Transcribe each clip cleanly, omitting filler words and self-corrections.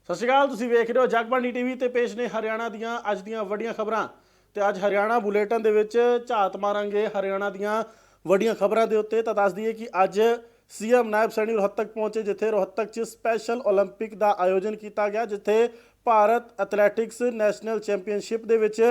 ਸਤਿ ਸ਼੍ਰੀ ਅਕਾਲ। ਤੁਸੀਂ ਵੇਖ ਰਹੇ ਹੋ ਜਗਬਾਣੀ ਟੀਵੀ ਤੇ ਪੇਸ਼ ਨੇ ਹਰਿਆਣਾ ਦੀਆਂ ਅੱਜ ਦੀਆਂ ਵੱਡੀਆਂ ਖਬਰਾਂ। ਤੇ ਅੱਜ ਹਰਿਆਣਾ ਬੁਲੇਟਿਨ ਦੇ ਵਿੱਚ ਝਾਤ ਮਾਰਾਂਗੇ ਹਰਿਆਣਾ ਦੀਆਂ ਵੱਡੀਆਂ ਖਬਰਾਂ ਦੇ ਉੱਤੇ। ਤਾਂ ਦੱਸ ਦਈਏ ਕਿ ਅੱਜ ਸੀਐਮ ਨਾਇਬ ਸੈਣੀ ਰੋਹਤਕ ਪਹੁੰਚੇ, ਜਿੱਥੇ ਰੋਹਤਕ 'ਚ ਸਪੈਸ਼ਲ ਓਲੰਪਿਕ ਦਾ ਆਯੋਜਨ ਕੀਤਾ ਗਿਆ, ਜਿੱਥੇ ਭਾਰਤ ਐਥਲੈਟਿਕਸ ਨੈਸ਼ਨਲ ਚੈਂਪੀਅਨਸ਼ਿਪ ਦੇ ਵਿੱਚ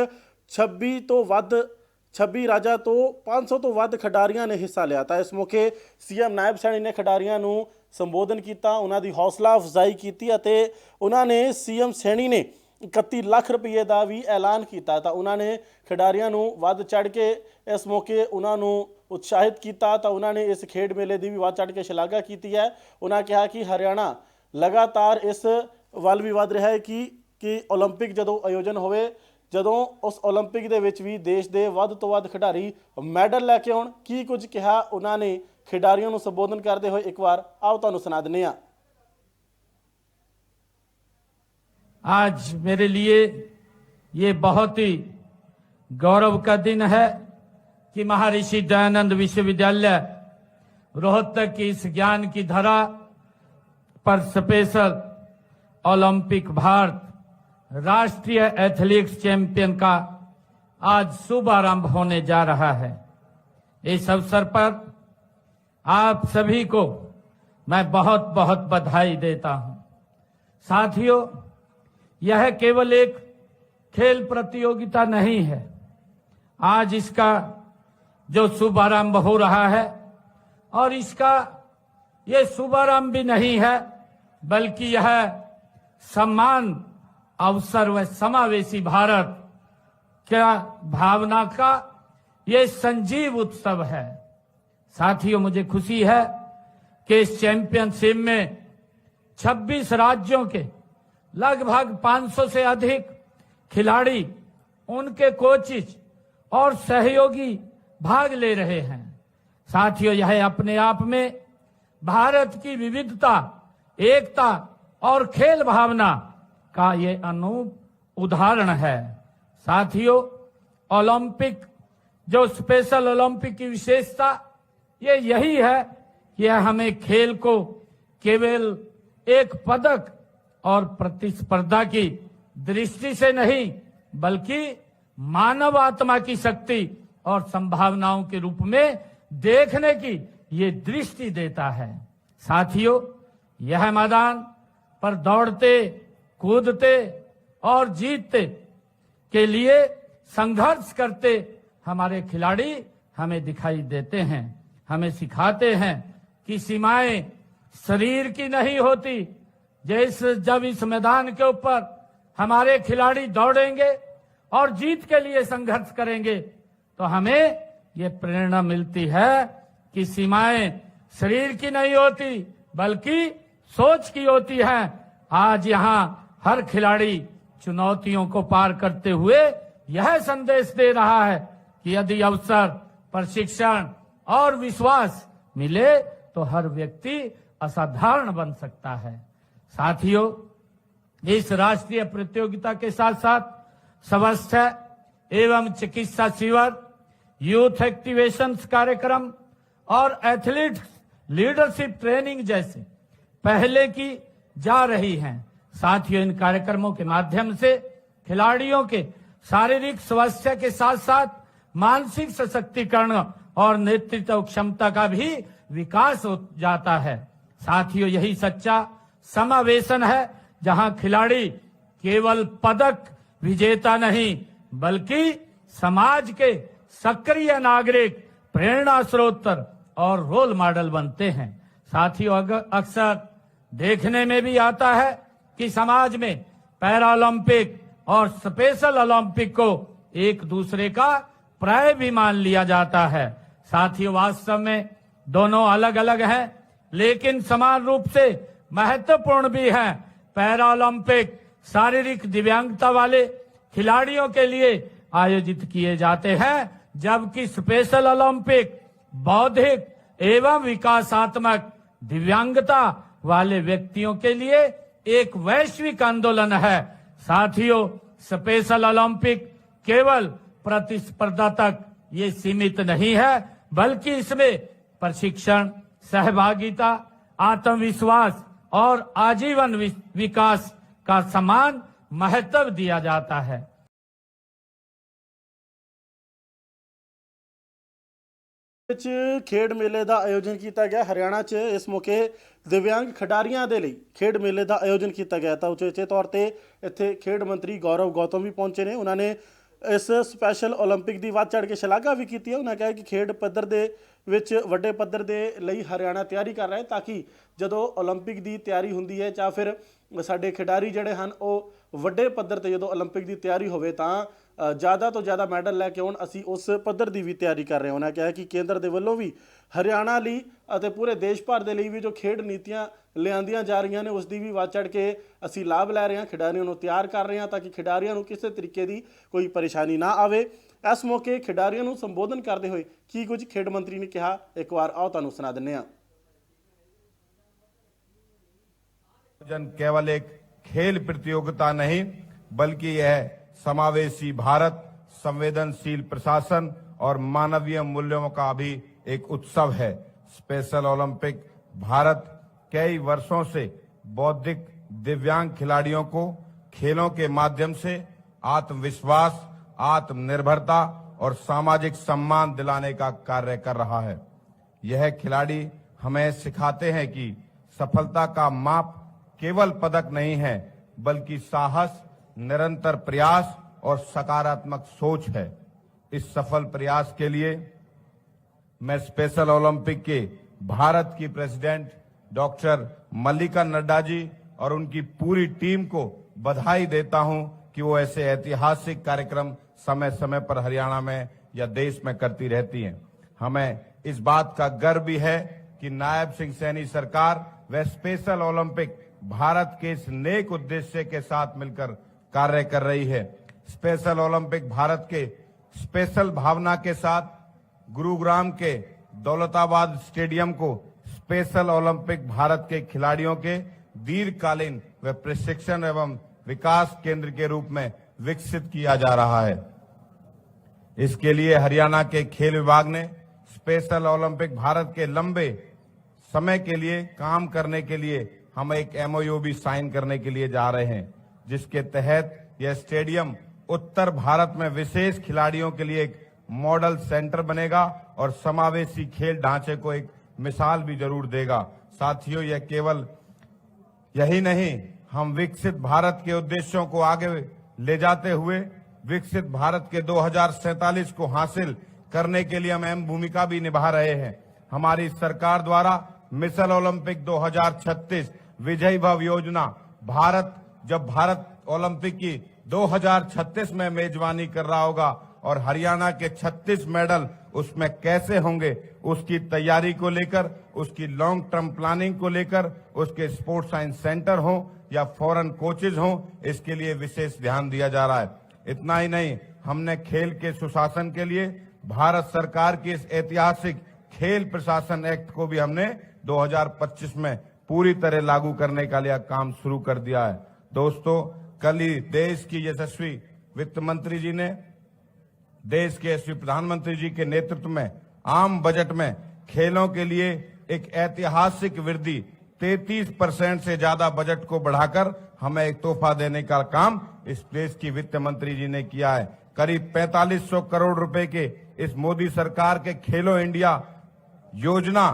26 ਰਾਜਾਂ ਤੋਂ 500 ਤੋਂ ਵੱਧ ਖਿਡਾਰੀਆਂ ਨੇ ਹਿੱਸਾ ਲਿਆ। ਤਾਂ ਇਸ ਮੌਕੇ ਸੀਐਮ ਨਾਇਬ ਸੈਣੀ ਨੇ ਖਿਡਾਰੀਆਂ ਨੂੰ ਸੰਬੋਧਨ ਕੀਤਾ, ਉਹਨਾਂ ਦੀ ਹੌਸਲਾ ਅਫਜ਼ਾਈ ਕੀਤੀ ਅਤੇ ਉਹਨਾਂ ਨੇ ਸੀਐਮ ਸੈਣੀ ਨੇ 31 ਲੱਖ ਰੁਪਏ ਦਾ ਵੀ ਐਲਾਨ ਕੀਤਾ। ਤਾਂ ਉਹਨਾਂ ਨੇ ਖਿਡਾਰੀਆਂ ਨੂੰ ਵੱਧ ਚੜ੍ਹ ਕੇ ਇਸ ਮੌਕੇ ਉਹਨਾਂ ਨੂੰ ਉਤਸ਼ਾਹਿਤ ਕੀਤਾ। ਤਾਂ ਉਹਨਾਂ ਨੇ ਇਸ ਖੇਡ ਮੇਲੇ ਦੀ ਵੀ ਵੱਧ ਚੜ੍ਹ ਕੇ ਸ਼ਲਾਘਾ ਕੀਤੀ ਹੈ। ਉਹਨਾਂ ਕਿਹਾ ਕਿ ਹਰਿਆਣਾ ਲਗਾਤਾਰ ਇਸ ਵੱਲ ਵੀ ਵੱਧ ਰਿਹਾ ਹੈ ਕਿ ਓਲੰਪਿਕ ਜਦੋਂ ਆਯੋਜਨ ਹੋਵੇ, ਜਦੋਂ ਉਸ ਓਲੰਪਿਕ ਦੇ ਵਿੱਚ ਵੀ ਦੇਸ਼ ਦੇ ਵੱਧ ਤੋਂ ਵੱਧ ਖਿਡਾਰੀ ਮੈਡਲ ਲੈ ਕੇ ਆਉਣ। ਕੀ ਕੁਝ ਕਿਹਾ ਉਹਨਾਂ ਨੇ खिडारियों को संबोधन करते हुए, एक बार आओ तुहानू सुना दिने। आज मेरे लिए ये बहुत ही गौरव का दिन है कि महर्षि दयानंद विश्वविद्यालय रोहतक की इस ज्ञान की धरा पर स्पेशल ओलंपिक भारत राष्ट्रीय एथलेटिक्स चैंपियन का आज शुभारंभ होने जा रहा है। इस अवसर पर आप सभी को मैं बहुत बहुत बधाई देता हूं। साथियों, यह केवल एक खेल प्रतियोगिता नहीं है। आज इसका जो शुभारंभ हो रहा है, और इसका ये शुभारंभ भी नहीं है बल्कि यह सम्मान अवसर व समावेशी भारत क्या भावना का ये संजीव उत्सव है। साथियों, मुझे खुशी है कि इस चैंपियनशिप में 26 राज्यों के लगभग 500 से अधिक खिलाड़ी, उनके कोचेज और सहयोगी भाग ले रहे हैं। साथियों, यह अपने आप में भारत की विविधता, एकता और खेल भावना का ये अनूप उदाहरण है। साथियों, ओलंपिक जो स्पेशल ओलंपिक की विशेषता ये यही है कि हमें खेल को केवल एक पदक और प्रतिस्पर्धा की दृष्टि से नहीं बल्कि मानव आत्मा की शक्ति और संभावनाओं के रूप में देखने की ये दृष्टि देता है। साथियों, यह मैदान पर दौड़ते, कूदते और जीतते के लिए संघर्ष करते हमारे खिलाड़ी हमें दिखाई देते हैं, हमें सिखाते हैं कि सीमाएं शरीर की नहीं होती। जब इस मैदान के ऊपर हमारे खिलाड़ी दौड़ेंगे और जीत के लिए संघर्ष करेंगे तो हमें ये प्रेरणा मिलती है कि सीमाएं शरीर की नहीं होती बल्कि सोच की होती है। आज यहाँ हर खिलाड़ी चुनौतियों को पार करते हुए यह संदेश दे रहा है कि यदि अवसर, प्रशिक्षण और विश्वास मिले तो हर व्यक्ति असाधारण बन सकता है। साथियों, इस राष्ट्रीय प्रतियोगिता के साथ साथ स्वास्थ्य एवं चिकित्सा शिविर, यूथ एक्टिवेशन कार्यक्रम और एथलीट लीडरशिप ट्रेनिंग जैसे पहले की जा रही हैं। साथियों, इन कार्यक्रमों के माध्यम से खिलाड़ियों के शारीरिक स्वास्थ्य के साथ साथ मानसिक सशक्तिकरण और नेतृत्व क्षमता का भी विकास हो जाता है। साथियों, यही सच्चा समावेशन है जहां खिलाड़ी केवल पदक विजेता नहीं बल्कि समाज के सक्रिय नागरिक, प्रेरणा स्रोत और रोल मॉडल बनते हैं। साथियों, अक्सर देखने में भी आता है कि समाज में पैरालंपिक और स्पेशल ओलंपिक को एक दूसरे का पर्याय भी मान लिया जाता है। साथियों, वास्तव में दोनों अलग अलग हैं लेकिन समान रूप से महत्वपूर्ण भी हैं। पैरालंपिक शारीरिक दिव्यांगता वाले खिलाड़ियों के लिए आयोजित किए जाते हैं, जबकि स्पेशल ओलंपिक बौद्धिक एवं विकासात्मक दिव्यांगता वाले व्यक्तियों के लिए एक वैश्विक आंदोलन है। साथियों, स्पेशल ओलंपिक केवल प्रतिस्पर्धा तक ये सीमित नहीं है बल्कि इसमें प्रशिक्षण, सहभागिता, आत्मविश्वास और आजीवन विकास का समान महत्व दिया जाता है। ਵਿੱਚ ਖੇਡ ਮੇਲੇ ਦਾ ਆਯੋਜਨ ਕੀਤਾ ਗਿਆ ਹਰਿਆਣਾ 'ਚ। ਇਸ ਮੌਕੇ ਦਿਵਿਆਂਗ ਖਿਡਾਰੀਆਂ ਦੇ ਲਈ ਖੇਡ ਮੇਲੇ ਦਾ ਆਯੋਜਨ ਕੀਤਾ ਗਿਆ ਤਾਂ ਉਚੇਚੇ ਤੌਰ ਤੇ ਇੱਥੇ ਖੇਡ ਮੰਤਰੀ ਗੌਰਵ ਗੌਤਮ ਵੀ ਪਹੁੰਚੇ ਨੇ। ਉਹਨਾਂ ਨੇ ਇਸ ਸਪੈਸ਼ਲ ਓਲੰਪਿਕ ਦੀ ਵੱਧ ਚੜ੍ਹ ਕੇ ਸ਼ਲਾਘਾ ਵੀ ਕੀਤੀ ਹੈ। ਉਹਨਾਂ ਕਿਹਾ ਕਿ ਖੇਡ ਪੱਧਰ ਦੇ ਵਿੱਚ ਵੱਡੇ ਪੱਧਰ ਦੇ ਲਈ ਹਰਿਆਣਾ ਤਿਆਰੀ ਕਰ ਰਿਹਾ ਹੈ ਤਾਂ ਕਿ ਜਦੋਂ ਓਲੰਪਿਕ ਦੀ ਤਿਆਰੀ ਹੁੰਦੀ ਹੈ ਜਾਂ ਫਿਰ ਸਾਡੇ ਖਿਡਾਰੀ ਜਿਹੜੇ ਹਨ ਉਹ ਵੱਡੇ ਪੱਧਰ ਤੇ ਜਦੋਂ ਓਲੰਪਿਕ ਦੀ ਤਿਆਰੀ ਹੋਵੇ ਤਾਂ ਜ਼ਿਆਦਾ ਤੋਂ ਜ਼ਿਆਦਾ ਮੈਡਲ ਲੈ ਕੇ ਆਉਣ। ਅਸੀਂ ਉਸ ਪੱਧਰ ਦੀ ਵੀ ਤਿਆਰੀ ਕਰ ਰਹੇ ਹਾਂ। ਉਹਨਾਂ ਕਿਹਾ ਕਿ ਕੇਂਦਰ ਦੇ ਵੱਲੋਂ ਵੀ ਹਰਿਆਣਾ ਲਈ ਅਤੇ ਪੂਰੇ ਦੇਸ਼ ਭਰ ਦੇ ਲਈ ਵੀ ਜੋ ਖੇਡ ਨੀਤੀਆਂ ਲਿਆਂਦੀਆਂ ਜਾ ਰਹੀਆਂ ਨੇ ਉਸ ਦੀ ਵੀ ਵੱਧ ਚੜ੍ਹ ਕੇ ਅਸੀਂ ਲਾਭ ਲੈ ਰਹੇ ਹਾਂ। ਖਿਡਾਰੀਆਂ ਨੂੰ ਤਿਆਰ ਕਰ ਰਹੇ ਹਾਂ ਤਾਂ ਕਿ ਖਿਡਾਰੀਆਂ ਨੂੰ ਕਿਸੇ ਤਰੀਕੇ ਦੀ ਕੋਈ ਪਰੇਸ਼ਾਨੀ ਨਾ ਆਵੇ। ਇਸ ਮੌਕੇ ਖਿਡਾਰੀਆਂ ਨੂੰ ਸੰਬੋਧਨ ਕਰਦੇ ਹੋਏ ਕੀ ਕੁਝ ਖੇਡ ਮੰਤਰੀ ਨੇ ਕਿਹਾ, ਇੱਕ ਵਾਰ ਆਓ ਤੁਹਾਨੂੰ ਸੁਣਾ ਦਿੰਦੇ ਹਾਂ। केवल एक खेल प्रतियोगिता नहीं बल्कि यह समावेशी भारत, संवेदनशील प्रशासन और मानवीय मूल्यों का भी एक उत्सव है। स्पेशल ओलंपिक भारत कई वर्षों से बौद्धिक दिव्यांग खिलाड़ियों को खेलों के माध्यम से आत्मविश्वास, आत्मनिर्भरता और सामाजिक सम्मान दिलाने का कार्य कर रहा है। यह खिलाड़ी हमें सिखाते हैं कि सफलता का माप केवल पदक नहीं है बल्कि साहस, निरंतर प्रयास और सकारात्मक सोच है। इस सफल प्रयास के लिए मैं स्पेशल ओलंपिक के भारत की प्रेसिडेंट डॉक्टर मल्लिका नड्डा जी और उनकी पूरी टीम को बधाई देता हूं कि वो ऐसे ऐतिहासिक कार्यक्रम समय समय पर हरियाणा में या देश में करती रहती हैं। हमें इस बात का गर्व भी है कि नायब सिंह सैनी सरकार व स्पेशल ओलंपिक भारत के इस नेक उद्देश्य के साथ मिलकर कार्य कर रही है। स्पेशल ओलंपिक भारत के स्पेशल भावना के साथ गुरुग्राम के दौलताबाद स्टेडियम को स्पेशल ओलंपिक भारत के खिलाड़ियों के दीर्घकालीन व प्रशिक्षण एवं विकास केंद्र के रूप में विकसित किया जा रहा है। इसके लिए हरियाणा के खेल विभाग ने स्पेशल ओलंपिक भारत के लंबे समय के लिए काम करने के लिए हम एक एमओयू भी साइन करने के लिए जा रहे हैं, जिसके तहत यह स्टेडियम उत्तर भारत में विशेष खिलाड़ियों के लिए एक मॉडल सेंटर बनेगा और समावेशी खेल ढांचे को एक मिसाल भी जरूर देगा। साथियों, यह केवल यही नहीं, हम विकसित भारत के उद्देश्यों को आगे ले जाते हुए विकसित भारत के 2047 को हासिल करने के लिए हम अहम भूमिका भी निभा रहे हैं। हमारी सरकार द्वारा मिशन ओलंपिक 2036 विजय भव योजना जब भारत ओलंपिक की 2036 में मेजबानी कर रहा होगा और हरियाणा के 36 मेडल उसमें कैसे होंगे, उसकी तैयारी को लेकर, उसकी लॉन्ग टर्म प्लानिंग को लेकर, उसके स्पोर्ट्स साइंस सेंटर हो या फॉरेन कोचेज हो, इसके लिए विशेष ध्यान दिया जा रहा है। इतना ही नहीं, हमने खेल के सुशासन के लिए भारत सरकार की इस ऐतिहासिक खेल प्रशासन एक्ट को भी हमने 2025 में पूरी तरह लागू करने का लिए काम शुरू कर दिया है। दोस्तों, कल ही देश की यशस्वी वित्त मंत्री जी ने देश के यशस्वी प्रधानमंत्री जी के नेतृत्व में आम बजट में खेलों के लिए एक ऐतिहासिक वृद्धि 33% से ज्यादा बजट को बढ़ाकर हमें एक तोहफा देने का काम इस देश की वित्त मंत्री जी ने किया है। करीब 4500 करोड़ रुपए के इस मोदी सरकार के खेलो इंडिया योजना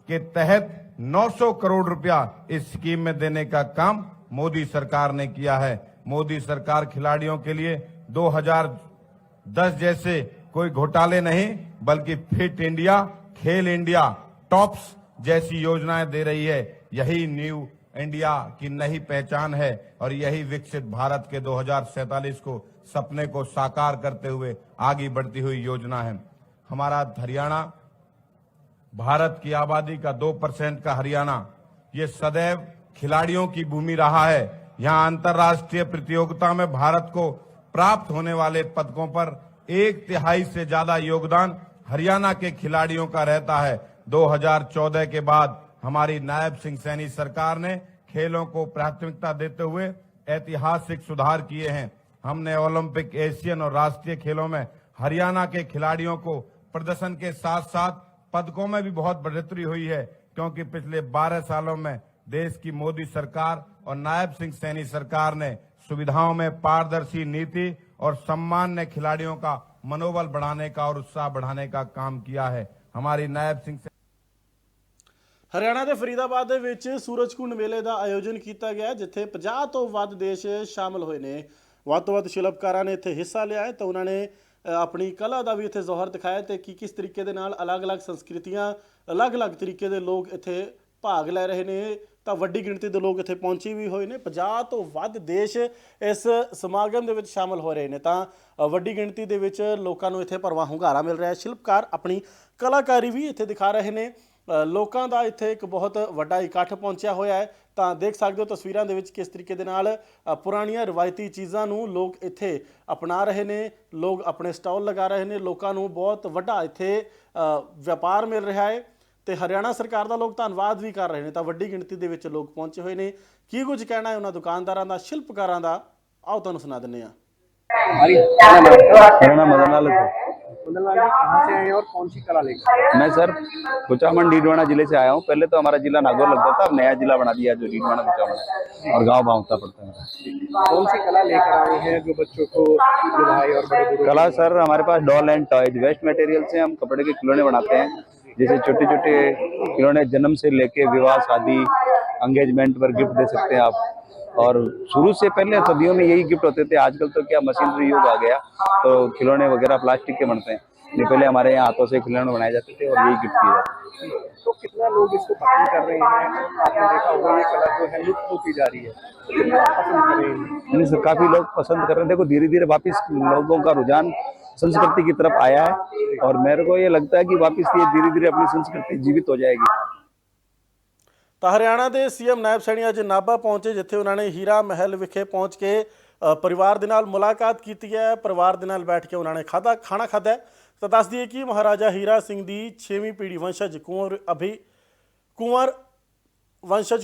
के तहत 900 करोड़ रुपया इस स्कीम में देने का काम मोदी सरकार ने किया है। मोदी सरकार खिलाड़ियों के लिए 2010 जैसे कोई घोटाले नहीं बल्कि फिट इंडिया, खेल इंडिया, टॉप्स जैसी योजनाएं दे रही है। यही न्यू इंडिया की नई पहचान है और यही विकसित भारत के 2047 को सपने को साकार करते हुए आगे बढ़ती हुई योजना है। हमारा हरियाणा, भारत की आबादी का 2% का हरियाणा, ये सदैव खिलाड़ियों की भूमि रहा है। यहाँ अंतर्राष्ट्रीय प्रतियोगिता में भारत को प्राप्त होने वाले पदकों पर 1/3 से ज्यादा योगदान हरियाणा के खिलाड़ियों का रहता है। 2014 के बाद हमारी नायब सिंह सैनी सरकार ने खेलों को प्राथमिकता देते हुए ऐतिहासिक सुधार किए हैं। हमने ओलंपिक, एशियन और राष्ट्रीय खेलों में हरियाणा के खिलाड़ियों को प्रदर्शन के साथ साथ पदकों में भी बहुत बढ़ोतरी हुई है, क्योंकि पिछले 12 सालों में देश की मोदी सरकार और नायब सिंह सैनी सरकार ने सुविधाओं में पारदर्शी नीति और सम्मान ने खिलाड़ियों का मनोबल बढ़ाने का और उत्साह बढ़ाने का काम किया है। हमारी नायब सिंह ਹਰਿਆਣਾ ਦੇ ਫਰੀਦਾਬਾਦ ਦੇ ਵਿੱਚ ਸੂਰਜਕੁੰਡ ਮੇਲੇ ਦਾ ਆਯੋਜਨ ਕੀਤਾ ਗਿਆ ਜਿੱਥੇ 50 ਤੋਂ ਵੱਧ ਦੇਸ਼ ਸ਼ਾਮਲ ਹੋਏ ਨੇ। ਵੱਧ ਤੋਂ ਵੱਧ ਸ਼ਿਲਪਕਾਰਾਂ ਨੇ ਇੱਥੇ ਹਿੱਸਾ ਲਿਆ ਹੈ ਤੇ ਉਹਨਾਂ ਨੇ ਆਪਣੀ ਕਲਾ ਦਾ ਵੀ ਇੱਥੇ ਜ਼ੋਹਰ ਦਿਖਾਇਆ ਤੇ ਕਿਸ ਤਰੀਕੇ ਦੇ ਨਾਲ ਅਲੱਗ-ਅਲੱਗ ਸੰਸਕ੍ਰਿਤੀਆਂ ਅਲੱਗ-ਅਲੱਗ ਤਰੀਕੇ ਦੇ ਲੋਕ ਇੱਥੇ ਭਾਗ ਲੈ ਰਹੇ ਨੇ ਤਾਂ ਵੱਡੀ ਗਿਣਤੀ ਦੇ ਲੋਕ ਇੱਥੇ ਪਹੁੰਚੇ ਵੀ ਹੋਏ ਨੇ। 50 ਤੋਂ ਵੱਧ ਦੇਸ਼ ਇਸ ਸਮਾਗਮ ਦੇ ਵਿੱਚ ਸ਼ਾਮਲ ਹੋ ਰਹੇ ਨੇ ਤਾਂ ਵੱਡੀ ਗਿਣਤੀ ਦੇ ਵਿੱਚ ਲੋਕਾਂ ਨੂੰ ਇੱਥੇ ਭਰਵਾਂ ਹੁੰਗਾਰਾ ਮਿਲ ਰਿਹਾ ਹੈ। ਸ਼ਿਲਪਕਾਰ ਆਪਣੀ ਕਲਾਕਾਰੀ ਵੀ ਇੱਥੇ ਦਿਖਾ ਰਹੇ ਨੇ। ਲੋਕਾਂ ਦਾ ਇੱਥੇ ਇੱਕ ਬਹੁਤ ਵੱਡਾ ਇਕੱਠ ਪਹੁੰਚਿਆ ਹੋਇਆ ਹੈ ਤਾਂ ਦੇਖ ਸਕਦੇ ਹੋ ਤਸਵੀਰਾਂ ਦੇ ਵਿੱਚ ਕਿਸ ਤਰੀਕੇ ਦੇ ਨਾਲ ਪੁਰਾਣੀਆਂ ਰਵਾਇਤੀ ਚੀਜ਼ਾਂ ਨੂੰ ਲੋਕ ਇੱਥੇ ਅਪਣਾ ਰਹੇ ਨੇ। ਲੋਕ ਆਪਣੇ ਸਟਾਲ ਲਗਾ ਰਹੇ ਨੇ। ਲੋਕਾਂ ਨੂੰ ਬਹੁਤ ਵੱਡਾ ਇੱਥੇ ਵਪਾਰ ਮਿਲ ਰਿਹਾ ਹੈ ਤੇ ਹਰਿਆਣਾ ਸਰਕਾਰ ਦਾ ਲੋਕ ਧੰਨਵਾਦ ਵੀ ਕਰ ਰਹੇ ਨੇ ਤਾਂ ਵੱਡੀ ਗਿਣਤੀ ਦੇ ਵਿੱਚ ਲੋਕ ਪਹੁੰਚੇ ਹੋਏ ਨੇ। ਕੀ ਕੁਝ ਕਹਿਣਾ ਹੈ ਉਹਨਾਂ ਦੁਕਾਨਦਾਰਾਂ ਦਾ, ਸ਼ਿਲਪਕਾਰਾਂ ਦਾ, ਆਓ ਤੁਹਾਨੂੰ ਸੁਣਾ ਦਿੰਦੇ ਹਾਂ। मेरा नाम मदन लाल है सर। कहाँ से आए और कौन सी कला लेकर? मैं सर कुचामन डीडवाना जिले से आया हूँ। पहले तो हमारा जिला नागौर लगता था, अब नया जिला बना दिया जो डीडवाना कुचामन है और गांव बावता पड़ता है। कौन सी कला लेकर आए हैं जो बच्चों को, जो भाई और बड़े बुजुर्ग? कला सर हमारे पास doll and toys, waste material से हम कपड़े के खिलौने बनाते हैं। जैसे छोटे छोटे खिलौने जन्म से लेके विवाह, शादी, एंगेजमेंट पर गिफ्ट दे सकते हैं आप। और शुरू से पहले सदियों में यही गिफ्ट होते थे। आजकल तो क्या मशीनरी युग आ गया तो खिलौने वगैरह प्लास्टिक के बनते हैं। नहीं, पहले हमारे यहाँ हाथों से खिलौने बनाए जाते थे और यही गिफ्ट दिए जाते थे। तो कितना लोग इसको पसंद कर रहे हैं? आपने देखा होगा ये कला जो है लुप्त होती जा रही है, तो कितना पसंद कर रहे हैं? नहीं सर, काफी लोग पसंद कर रहे हैं। देखो धीरे धीरे वापस लोगों का रुझान संस्कृति की तरफ आया है और मेरे को ये लगता है कि वापस ये धीरे धीरे अपनी संस्कृति जीवित हो जाएगी। ਤਾਂ ਹਰਿਆਣਾ ਦੇ ਸੀਐਮ ਨਾਇਬ ਸੈਣੀ ਅੱਜ ਨਾਭਾ ਪਹੁੰਚੇ ਜਿੱਥੇ ਉਹਨਾਂ ਨੇ ਹੀਰਾ ਮਹਿਲ ਵਿਖੇ ਪਹੁੰਚ ਕੇ ਪਰਿਵਾਰ ਦੇ ਨਾਲ ਮੁਲਾਕਾਤ ਕੀਤੀ ਹੈ। ਪਰਿਵਾਰ ਦੇ ਨਾਲ ਬੈਠ ਕੇ ਉਹਨਾਂ ਨੇ ਖਾਣਾ ਖਾਧਾ ਤਾਂ ਦੱਸ ਦਈਏ ਕਿ ਮਹਾਰਾਜਾ ਹੀਰਾ ਸਿੰਘ ਦੀ 6ਵੀਂ ਪੀੜ੍ਹੀ ਵੰਸ਼ਜ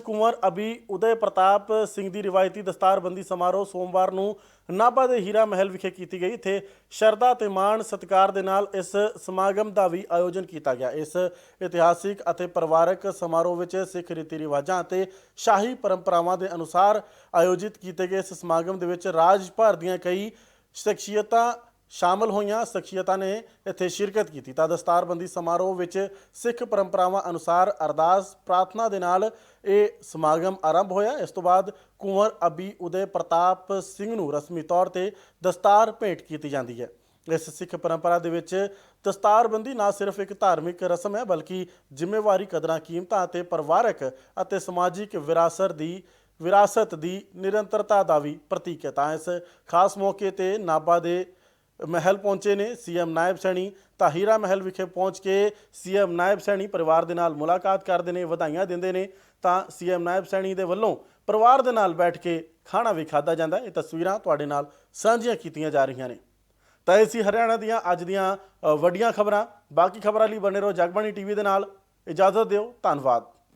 ਕੁੰਵਰ ਅਭੀ ਉਦੈ ਪ੍ਰਤਾਪ ਸਿੰਘ ਦੀ ਰਿਵਾਇਤੀ ਦਸਤਾਰਬੰਦੀ ਸਮਾਰੋਹ ਸੋਮਵਾਰ ਨੂੰ ਨਾਭਾ ਦੇ ਹੀਰਾ ਮਹਿਲ ਵਿਖੇ ਕੀਤੀ ਗਈ। ਇੱਥੇ ਸ਼ਰਧਾ ਤੇ ਮਾਣ ਸਤਿਕਾਰ ਦੇ ਨਾਲ ਇਸ ਸਮਾਗਮ ਦਾ ਵੀ ਆਯੋਜਨ ਕੀਤਾ ਗਿਆ। ਇਸ ਇਤਿਹਾਸਿਕ ਅਤੇ ਪਰਿਵਾਰਕ ਸਮਾਰੋਹ ਵਿੱਚ ਸਿੱਖ ਰੀਤੀ ਰਿਵਾਜਾਂ ਅਤੇ ਸ਼ਾਹੀ ਪਰੰਪਰਾਵਾਂ ਦੇ ਅਨੁਸਾਰ ਆਯੋਜਿਤ ਕੀਤੇ ਗਏ ਇਸ ਸਮਾਗਮ ਦੇ ਵਿੱਚ ਰਾਜ ਭਰ ਦੀਆਂ ਕਈ ਸ਼ਖਸੀਅਤਾਂ ਸ਼ਾਮਲ ਹੋਈਆਂ। ਸ਼ਖਸੀਅਤਾਂ ਨੇ ਇੱਥੇ ਸ਼ਿਰਕਤ ਕੀਤੀ ਤਾਂ ਦਸਤਾਰਬੰਦੀ ਸਮਾਰੋਹ ਵਿੱਚ ਸਿੱਖ ਪਰੰਪਰਾਵਾਂ ਅਨੁਸਾਰ ਅਰਦਾਸ ਪ੍ਰਾਰਥਨਾ ਦੇ ਨਾਲ ਇਹ ਸਮਾਗਮ ਆਰੰਭ ਹੋਇਆ। ਇਸ ਤੋਂ ਬਾਅਦ ਕੁੰਵਰ ਅਭੀ ਉਦੈ ਪ੍ਰਤਾਪ ਸਿੰਘ ਨੂੰ ਰਸਮੀ ਤੌਰ 'ਤੇ ਦਸਤਾਰ ਭੇਂਟ ਕੀਤੀ ਜਾਂਦੀ ਹੈ। ਇਸ ਸਿੱਖ ਪਰੰਪਰਾ ਦੇ ਵਿੱਚ ਦਸਤਾਰਬੰਦੀ ਨਾ ਸਿਰਫ ਇੱਕ ਧਾਰਮਿਕ ਰਸਮ ਹੈ ਬਲਕਿ ਜ਼ਿੰਮੇਵਾਰੀ, ਕਦਰਾਂ ਕੀਮਤਾਂ ਅਤੇ ਪਰਿਵਾਰਕ ਅਤੇ ਸਮਾਜਿਕ ਵਿਰਾਸਤ ਦੀ ਨਿਰੰਤਰਤਾ ਦਾ ਵੀ ਪ੍ਰਤੀਕ ਹੈ। ਤਾਂ ਇਸ ਖਾਸ ਮੌਕੇ 'ਤੇ ਨਾਭਾ ਦੇ ਮਹਿਲ ਪਹੁੰਚੇ ਨੇ ਸੀਐਮ ਨਾਇਬ ਸੈਣੀ ਤਾਂ ਹੀਰਾ ਮਹਿਲ ਵਿਖੇ ਪਹੁੰਚ ਕੇ ਸੀਐਮ ਨਾਇਬ ਸੈਣੀ ਪਰਿਵਾਰ ਦੇ ਨਾਲ ਮੁਲਾਕਾਤ ਕਰਦੇ ਨੇ, ਵਧਾਈਆਂ ਦਿੰਦੇ ਨੇ ਤਾਂ ਸੀਐਮ ਨਾਇਬ ਸੈਣੀ ਦੇ ਵੱਲੋਂ ਪਰਿਵਾਰ ਦੇ ਨਾਲ ਬੈਠ ਕੇ ਖਾਣਾ ਵੀ ਖਾਧਾ ਜਾਂਦਾ। ਇਹ ਤਸਵੀਰਾਂ ਤੁਹਾਡੇ ਨਾਲ ਸਾਂਝੀਆਂ ਕੀਤੀਆਂ ਜਾ ਰਹੀਆਂ ਨੇ। ਤਾਂ ਇਹ ਸੀ ਹਰਿਆਣਾ ਦੀਆਂ ਅੱਜ ਦੀਆਂ ਵੱਡੀਆਂ ਖਬਰਾਂ। ਬਾਕੀ ਖਬਰਾਂ ਲਈ ਬਣੇ ਰਹੋ ਜਗਬਾਣੀ ਟੀਵੀ ਦੇ ਨਾਲ। ਇਜਾਜ਼ਤ ਦਿਓ, ਧੰਨਵਾਦ।